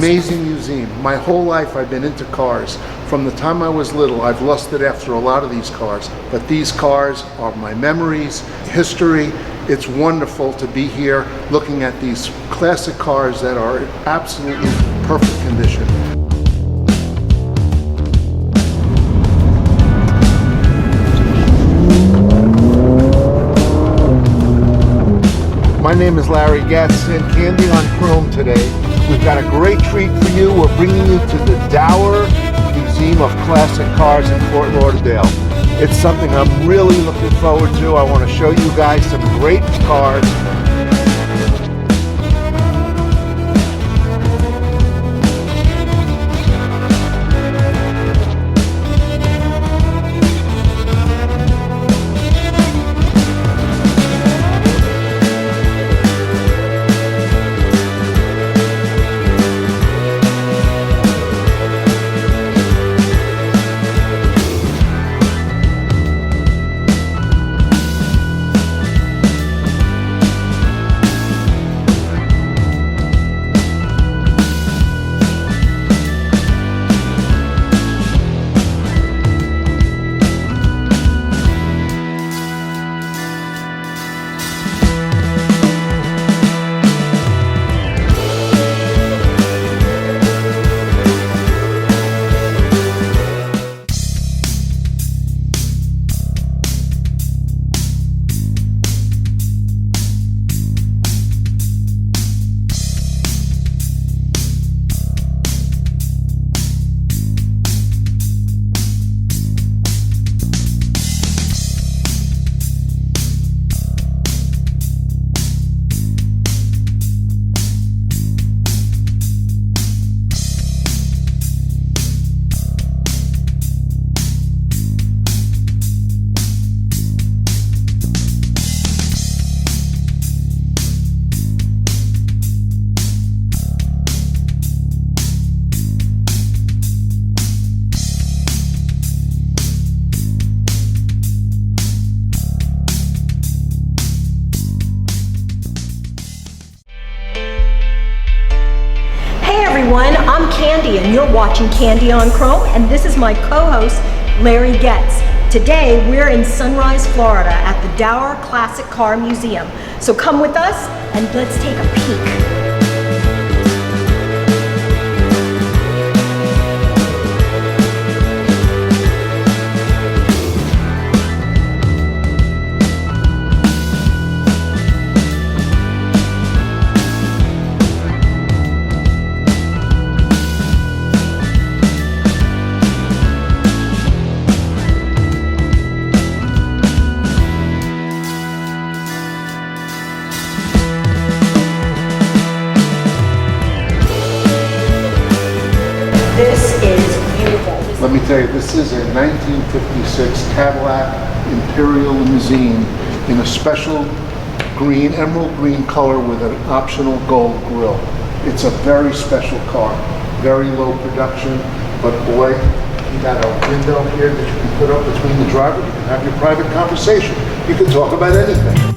amazing museum. My whole life I've been into cars. From the time I was little, I've lusted after a lot of these cars. But these cars are my memories, history. It's wonderful to be here looking at these classic cars that are in absolutely perfect condition. My name is Larry Getz in KandyonChrome today. We've got a great treat for you. We're bringing you to the Dauer Museum of Classic Cars in Fort Lauderdale. It's something I'm really looking forward to. I want to show you guys some great cars. I'm Candy and you're watching KandyonChrome, and this is my co-host Larry Getz. Today we're in Sunrise, Florida at the Dauer Classic Car Museum. So come with us and let's take a peek. This is beautiful. Let me tell you, this is a 1956 Cadillac Imperial Limousine in a special green, emerald green color with an optional gold grille. It's a very special car, very low production, but boy, you got a window here that you can put up between the driver. You can have your private conversation. You can talk about anything.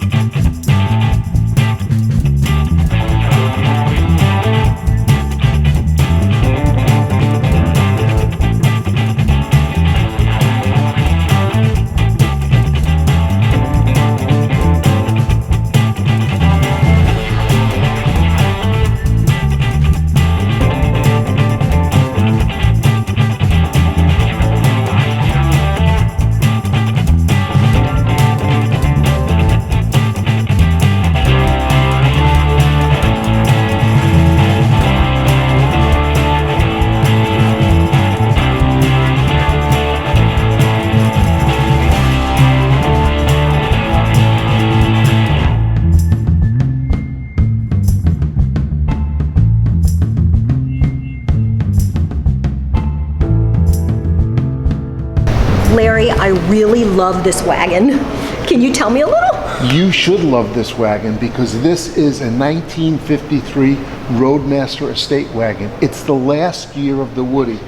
Larry, I really love this wagon. Can you tell me a little? You should love this wagon because this is a 1953 Roadmaster estate wagon. It's the last year of the Woody.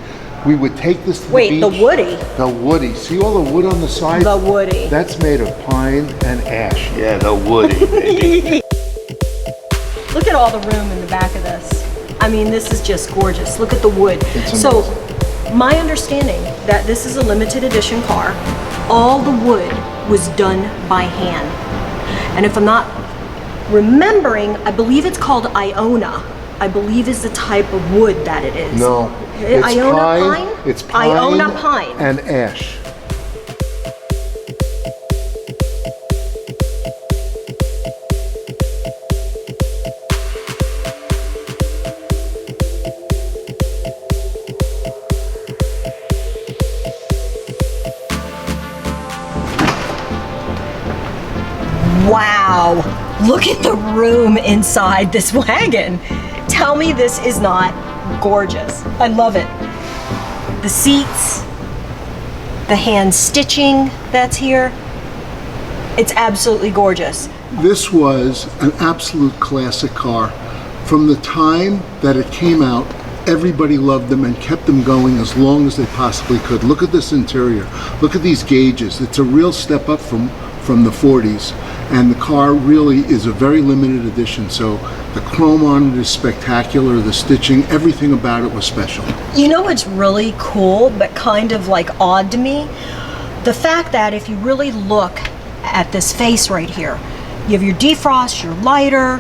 We would take this to the beach. Wait, the Woody? The Woody. See all the wood on the side? The Woody. That's made of pine and ash. Yeah, the Woody, baby. Look at all the room in the back of this. I mean, this is just gorgeous. Look at the wood. It's So, my understanding that this is a limited edition car, all the wood was done by hand. And if I'm not remembering, I believe it's called Iona. I believe is the type of wood that it is. No, it's Iona pine. pine? It's pine. Iona pine. And ash. Wow, look at the room inside this wagon. Tell me this is not gorgeous. I love it. The seats, the hand stitching that's here. It's absolutely gorgeous. This was an absolute classic car. From the time that it came out, everybody loved them and kept them going as long as they possibly could. Look at this interior. Look at these gauges. It's a real step up from the 40s. And the car really is a very limited edition. So the chrome on it is spectacular. The stitching, everything about it was special. You know what's really cool, but kind of like odd to me? The fact that if you really look at this face right here, you have your defrost, your lighter,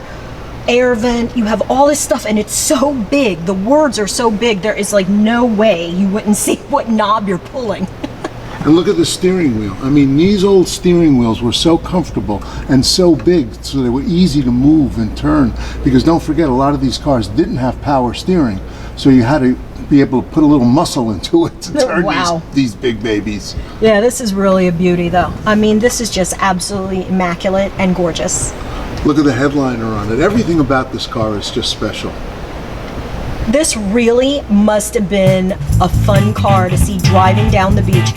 air vent, you have all this stuff, and it's so big. The words are so big, there is like no way you wouldn't see what knob you're pulling. And look at the steering wheel. I mean, these old steering wheels were so comfortable and so big, so they were easy to move and turn. Because don't forget, a lot of these cars didn't have power steering, so you had to be able to put a little muscle into it to turn Wow. these big babies. Yeah, this is really a beauty though. I mean, this is just absolutely immaculate and gorgeous. Look at the headliner on it. Everything about this car is just special. This really must have been a fun car to see driving down the beach.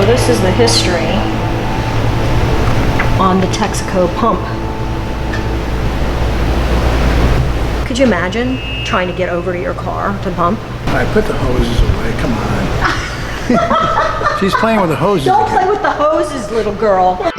This is the history on the Texaco pump. Could you imagine trying to get over to your car to pump? All right, put the hoses away, come on. She's playing with the hoses Don't again. play with the hoses, little girl.